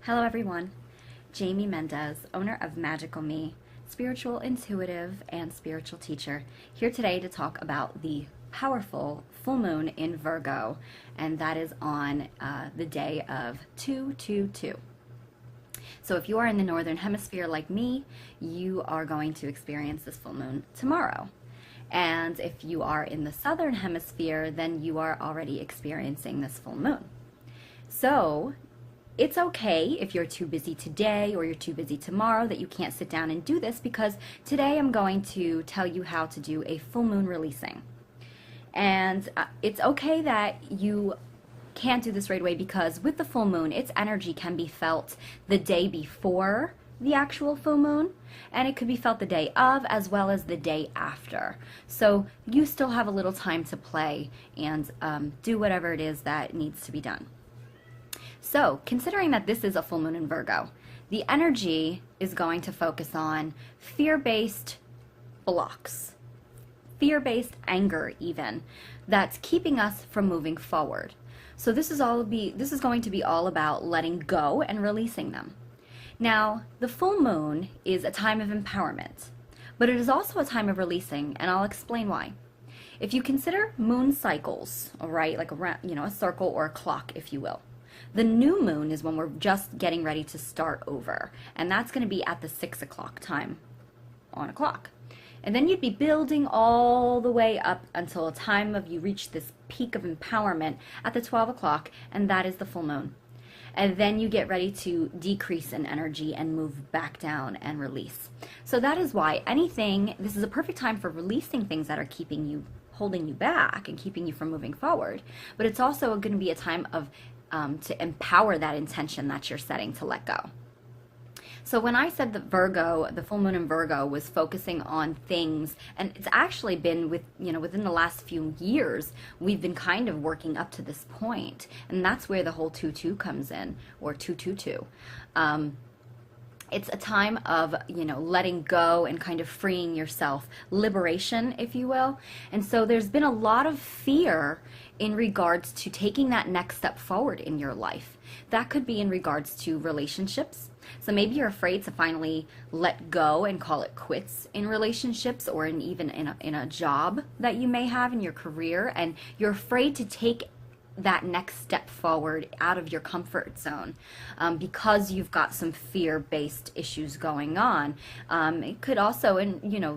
Hello everyone, Jamie Mendez, owner of Magical Me, spiritual intuitive and spiritual teacher, here today to talk about the powerful full moon in Virgo, and that is on the day of 2/2/2. So if you are in the northern hemisphere like me, you are going to experience this full moon tomorrow. And if you are in the southern hemisphere, then you are already experiencing this full moon. So it's okay if you're too busy today or you're too busy tomorrow that you can't sit down and do this, because today I'm going to tell you how to do a full moon releasing. And it's okay that you can't do this right away, because with the full moon, its energy can be felt the day before the actual full moon, and it could be felt the day of as well as the day after. So you still have a little time to play and do whatever it is that needs to be done. So, considering that this is a full moon in Virgo, the energy is going to focus on fear-based blocks, fear-based anger even, that's keeping us from moving forward. So this is going to be all about letting go and releasing them. Now, the full moon is a time of empowerment, but it is also a time of releasing, and I'll explain why. If you consider moon cycles, all right, like a circle or a clock, if you will. The new moon is when we're just getting ready to start over, and that's going to be at the 6 o'clock time on a clock. And then you'd be building all the way up until a time of you reach this peak of empowerment at the 12 o'clock, and that is the full moon. And then you get ready to decrease in energy and move back down and release. So that is why this is a perfect time for releasing things that are keeping you, holding you back and keeping you from moving forward. But it's also going to be a time of to empower that intention that you're setting to let go. So when I said that the full moon in Virgo was focusing on things, and it's actually been within the last few years, we've been kind of working up to this point, and that's where the whole 2/2 comes in, or 2/2/2. It's a time of, letting go and kind of freeing yourself, liberation, if you will. And so there's been a lot of fear in regards to taking that next step forward in your life. That could be in regards to relationships. So maybe you're afraid to finally let go and call it quits in relationships, or even in a job that you may have in your career, and you're afraid to take that next step forward out of your comfort zone because you've got some fear-based issues going on. It could also,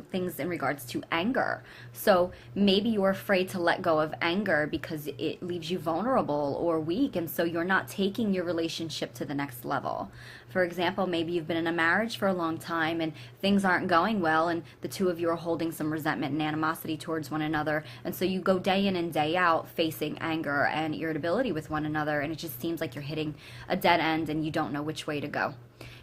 things in regards to anger. So maybe you're afraid to let go of anger because it leaves you vulnerable or weak, and so you're not taking your relationship to the next level. For example, maybe you've been in a marriage for a long time and things aren't going well, and the two of you are holding some resentment and animosity towards one another, and so you go day in and day out facing anger and irritability with one another, and it just seems like you're hitting a dead end and you don't know which way to go.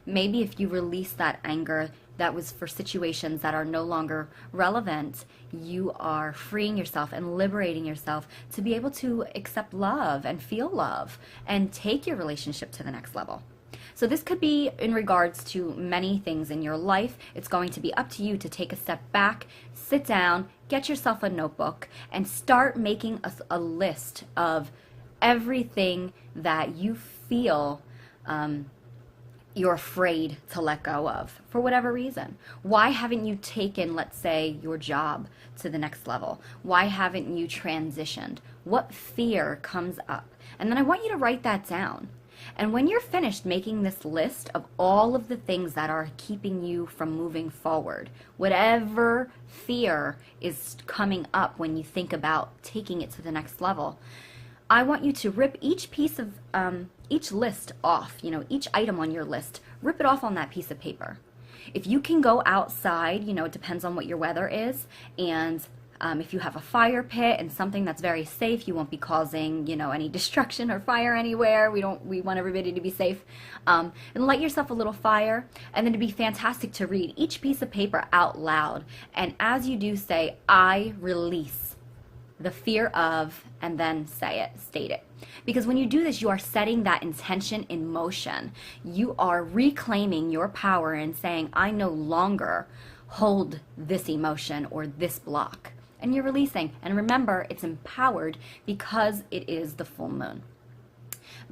Maybe if you release that anger that was for situations that are no longer relevant, you are freeing yourself and liberating yourself to be able to accept love and feel love and take your relationship to the next level. So this could be in regards to many things in your life. It's going to be up to you to take a step back, sit down, get yourself a notebook, and start making a list of everything that you feel you're afraid to let go of for whatever reason. Why haven't you taken, let's say, your job to the next level? Why haven't you transitioned? What fear comes up? And then I want you to write that down. And when you're finished making this list of all of the things that are keeping you from moving forward, whatever fear is coming up when you think about taking it to the next level, I want you to rip each piece of, each list off, each item on your list, rip it off on that piece of paper. If you can go outside, it depends on what your weather is, and if you have a fire pit and something that's very safe, you won't be causing, any destruction or fire anywhere. We want everybody to be safe. And light yourself a little fire, and then it'd be fantastic to read each piece of paper out loud. And as you do, say, I release the fear of, and then state it. Because when you do this, you are setting that intention in motion. You are reclaiming your power and saying, I no longer hold this emotion or this block. And you're releasing. And remember, it's empowered because it is the full moon.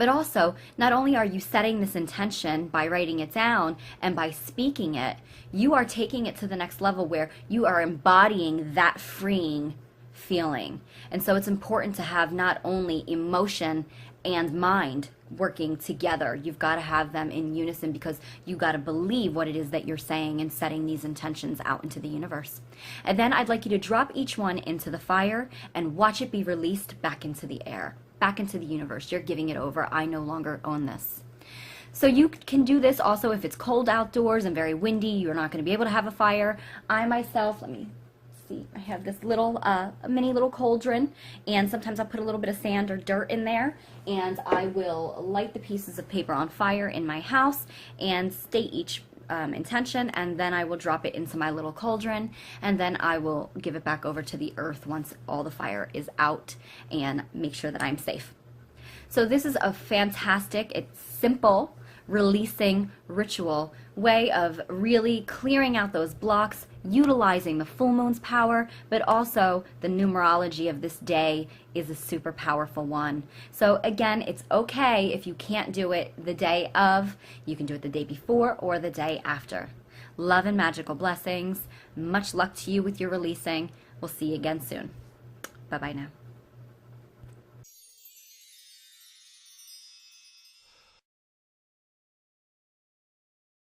But also, not only are you setting this intention by writing it down and by speaking it, you are taking it to the next level where you are embodying that freeing feeling. And so it's important to have not only emotion and mind working together. You've got to have them in unison because you got to believe what it is that you're saying and setting these intentions out into the universe. And then I'd like you to drop each one into the fire and watch it be released back into the air, back into the universe. You're giving it over. I no longer own this. So you can do this also if it's cold outdoors and very windy. You're not going to be able to have a fire. I myself, let me see, I have this little mini little cauldron, and sometimes I'll put a little bit of sand or dirt in there, and I will light the pieces of paper on fire in my house and state each intention, and then I will drop it into my little cauldron, and then I will give it back over to the earth once all the fire is out and make sure that I'm safe. So this is a fantastic, it's simple, releasing ritual way of really clearing out those blocks, utilizing the full moon's power, but also the numerology of this day is a super powerful one. So again, it's okay if you can't do it the day of. You can do it the day before or the day after. Love and magical blessings. Much luck to you with your releasing. We'll see you again soon. Bye-bye now.